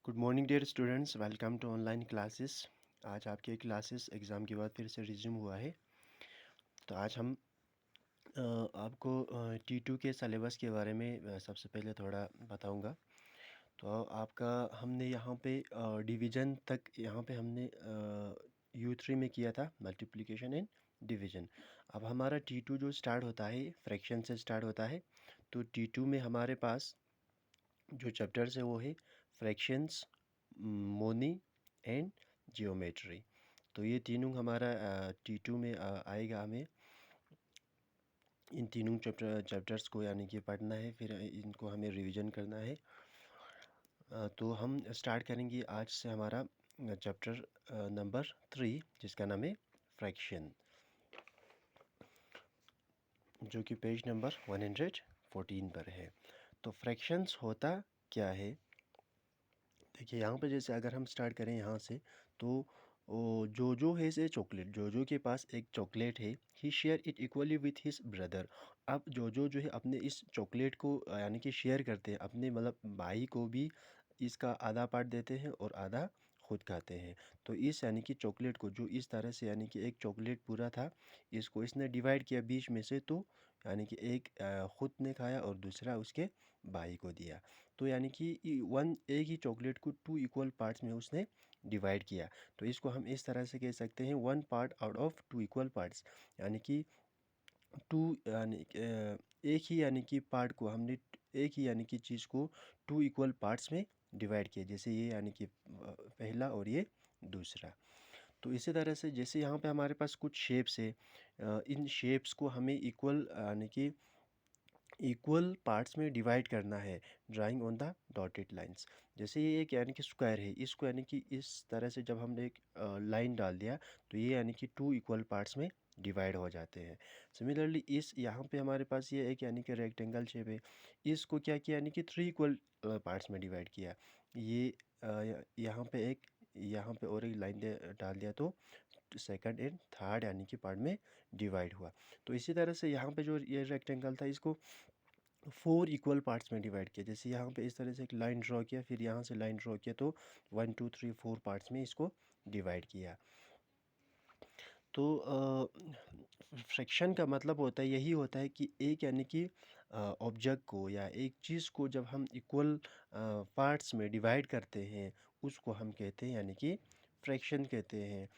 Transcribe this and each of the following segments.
Good morning dear students, welcome to online classes. आज आपके classes exam के बाद फिर से रिज्यूम हुआ है। तो आज हम आपको T2 के सिलेबस के बारे में सबसे पहले थोड़ा बताऊंगा। तो आपका हमने यहाँ पे डिवीज़न तक यहाँ पे हमने U3 में किया था, मल्टीप्लिकेशन एंड डिवीज़न। अब हमारा T2 जो स्टार्ट होता है फ्रैक्शन से स्टार्ट होता है। तो T2 में हमारे पास जो चैप्टर्स है वो है फ्रैक्शंस, मोनी एंड जियोमेट्री। तो ये तीनों हमारा T2 में आएगा। हमें इन तीनों चैप्टर्स को यानी कि पढ़ना है, फिर इनको हमें रिवीजन करना है। तो हम स्टार्ट करेंगे आज से हमारा चैप्टर नंबर 3, जिसका नाम है फ्रैक्शन, जो कि पेज नंबर 114 पर है। तो फ्रैक्शंस होता क्या है? देखिए यहाँ पे जैसे अगर हम स्टार्ट करें यहाँ से, तो जोजो है से चॉकलेट। जोजो के पास एक चॉकलेट है। He share it equally with his brother. अब जोजो जो है अपने इस चॉकलेट को यानी कि शेयर करते हैं, अपने मतलब भाई को भी इसका आधा पार्ट देते हैं और आधा खुद खाते हैं। तो इस यानी कि चॉकलेट को जो इस तरह से यानी कि एक चॉकलेट पूरा था, इसको इसने डिवाइड किया बीच में से। तो यानी कि एक खुद ने खाया और दूसरा उसके भाई को दिया। तो यानी कि एक ही चॉकलेट को 2 इक्वल पार्ट्स में उसने डिवाइड किया। तो इसको हम इस तरह से कह सकते हैं 1 part out of 2 equal parts. यानी कि एक ही यानी कि पार्ट को हमने एक ही यानी कि चीज़ को 2 इक्वल पार्ट्स में डिवाइड किया। जैसे ये यानी कि पहला और ये दूसरा। तो इसी तरह से जैसे यहाँ पे हमारे पास कुछ शेप्स है, इन शेप्स को हमें इक्वल यानी कि इक्वल पार्ट्स में डिवाइड करना है, drawing on the dotted lines. जैसे ये एक यानी कि स्क्वायर है, इसको यानी कि इस तरह से जब हमने एक लाइन डाल दिया, तो ये यानी कि 2 इक्वल पार्ट्स में डिवाइड हो जाते हैं। सिमिलरली इस यहाँ पे हमारे पास ये एक यानी कि रेक्टेंगल शेप है, इसको क्या किया यानी कि 3 इक्वल पार्ट्स में डिवाइड किया। ये यहाँ पे एक, यहाँ पे और एक लाइन डाल दिया, तो सेकंड एंड थर्ड यानी कि पार्ट में डिवाइड हुआ। तो इसी तरह से यहाँ पे जो ये रेक्टेंगल था, इसको 4 इक्वल पार्ट्स में डिवाइड किया। जैसे यहाँ पे इस तरह से एक लाइन ड्रॉ किया, फिर यहाँ से लाइन ड्रॉ किया, तो 1 2 3 4 पार्ट्स में इसको डिवाइड किया। तो फ्रैक्शन का मतलब होता है, यही होता है कि एक यानी कि ऑब्जेक्ट को या एक चीज़ को जब हम इक्वल पार्ट्स में डिवाइड करते हैं, उसको हम कहते हैं यानी कि फ्रैक्शन कहते हैं।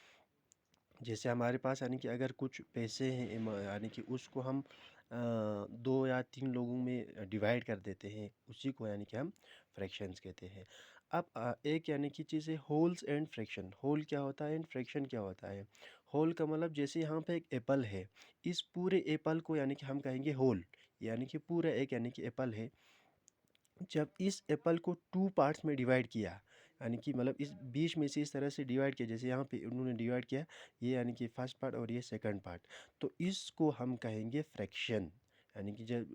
जैसे हमारे पास यानी कि अगर कुछ पैसे हैं, यानी कि उसको हम 2 या 3 लोगों में डिवाइड कर देते हैं, उसी को यानी कि हम फ्रैक्शंस कहते हैं। अब एक यानी कि चीज़ है होल्स एंड फ्रैक्शन। होल क्या होता है एंड फ्रैक्शन क्या होता है? होल का मतलब जैसे यहाँ पे एक एप्पल है, इस पूरे एप्पल को यानी कि हम कहेंगे होल। यानी कि पूरा एक यानी कि एप्पल है, जब इस एप्पल को 2 पार्ट्स में डिवाइड किया, यानी कि मतलब इस बीच में से इस तरह से डिवाइड किया, जैसे यहाँ पे उन्होंने डिवाइड किया, ये यानी कि फर्स्ट पार्ट और ये सेकंड पार्ट, तो इसको हम कहेंगे फ्रैक्शन। यानी कि जब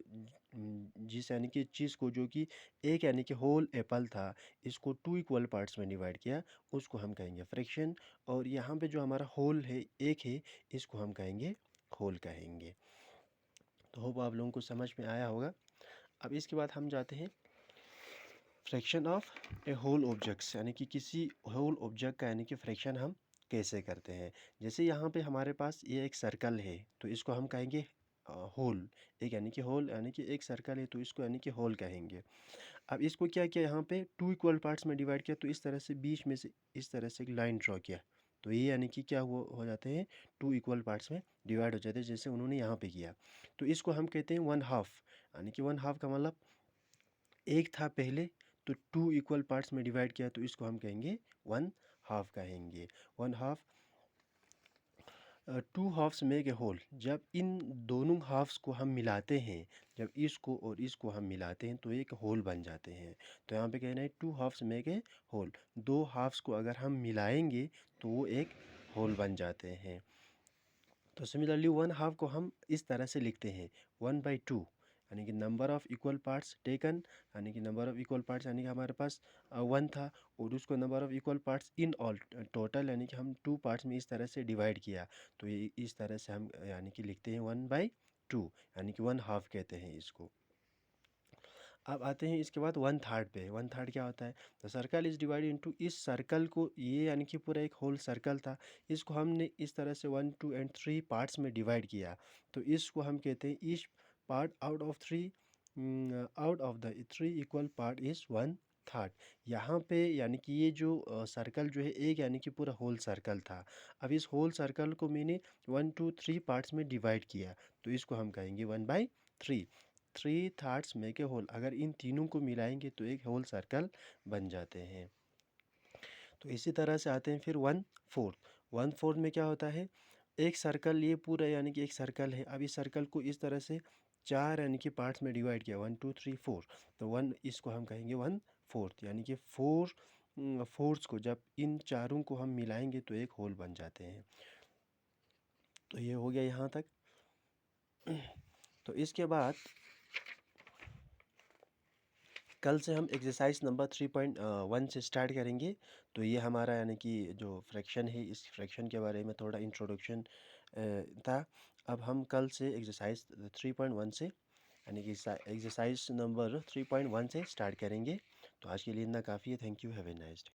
जिस यानी कि चीज़ को जो कि एक यानी कि होल एप्पल था, इसको 2 इक्वल पार्ट्स में डिवाइड किया, उसको हम कहेंगे फ्रैक्शन। और यहाँ पे जो हमारा होल है, एक है, इसको हम कहेंगे होल कहेंगे। तो होप आप लोगों को समझ में आया होगा। अब इसके बाद हम जाते हैं fraction of a whole objects, यानी कि किसी होल ऑब्जेक्ट का यानी कि फ्रैक्शन हम कैसे करते हैं। जैसे यहाँ पे हमारे पास ये एक सर्कल है, तो इसको हम कहेंगे होल। एक यानी कि होल यानी कि एक सर्कल है, तो इसको यानी कि होल कहेंगे। अब इसको क्या किया, यहाँ पे 2 इक्वल पार्ट्स में डिवाइड किया, तो इस तरह से बीच में से इस तरह से एक लाइन ड्रॉ किया, तो ये यानी कि क्या हो जाते हैं, 2 इक्वल पार्ट्स में डिवाइड हो जाते हैं, जैसे उन्होंने यहाँ पे किया। तो इसको हम कहते हैं 1/2। यानी कि 1/2 का मतलब एक था पहले, तो 2 इक्वल पार्ट्स में डिवाइड किया, तो इसको हम कहेंगे 1/2 कहेंगे। 1/2 2 हाफ्स मेक ए होल। जब इन दोनों हाफ्स को हम मिलाते हैं, जब इसको और इसको हम मिलाते हैं, तो एक होल बन जाते हैं। तो यहाँ पे कहना है 2 halves make a whole. 2 halves को अगर हम मिलाएंगे, तो वो एक होल बन जाते हैं। तो सिमिलरली 1/2 को हम इस तरह से लिखते हैं 1/2, यानी कि number of equal parts taken, यानी कि नंबर ऑफ़ इक्वल पार्ट्स यानी कि हमारे पास 1 था, और उसको number of equal parts in all total, यानी कि हम 2 पार्ट्स में इस तरह से डिवाइड किया, तो ये इस तरह से हम यानी कि लिखते हैं 1/2, यानी कि 1/2 कहते हैं इसको। अब आते हैं इसके बाद वन थर्ड पे। वन थर्ड क्या होता है? The circle is divided into, इस सर्कल को, ये यानी कि पूरा एक होल सर्कल था, इसको हमने इस तरह से 1 2 एंड 3 पार्ट्स में डिवाइड किया। तो इसको हम कहते हैं each part out of three, out of the three equal part is one third. यहाँ पे यानी कि ये जो सर्कल जो है एक यानी कि पूरा होल सर्कल था। अब इस होल सर्कल को मैंने 1 2 3 पार्ट्स में डिवाइड किया, तो इसको हम कहेंगे 1/3। Three thirds make a whole, अगर इन तीनों को मिलाएंगे तो एक होल सर्कल बन जाते हैं। तो इसी तरह से आते हैं फिर वन फोर्थ। वन फोर्थ में क्या होता है? एक सर्कल, ये पूरा यानी कि एक सर्कल है, अब इस सर्कल को इस तरह से चार यानी कि पार्ट्स में डिवाइड किया, 1 2 3 4, तो वन, इसको हम कहेंगे वन फोर्थ, यानी कि फोर फोर्थ्स को जब इन चारों को हम मिलाएंगे तो एक होल बन जाते हैं। तो ये हो गया यहाँ तक। तो इसके बाद कल से हम एक्सरसाइज नंबर 3.1 से स्टार्ट करेंगे। तो ये हमारा यानी कि जो फ्रैक्शन है, इस फ्रैक्शन के बारे में थोड़ा इंट्रोडक्शन था। अब हम कल से एक्सरसाइज 3.1 से यानी कि एक्सरसाइज नंबर 3.1 से स्टार्ट करेंगे। तो आज के लिए इतना काफ़ी है। Thank you, have a nice day.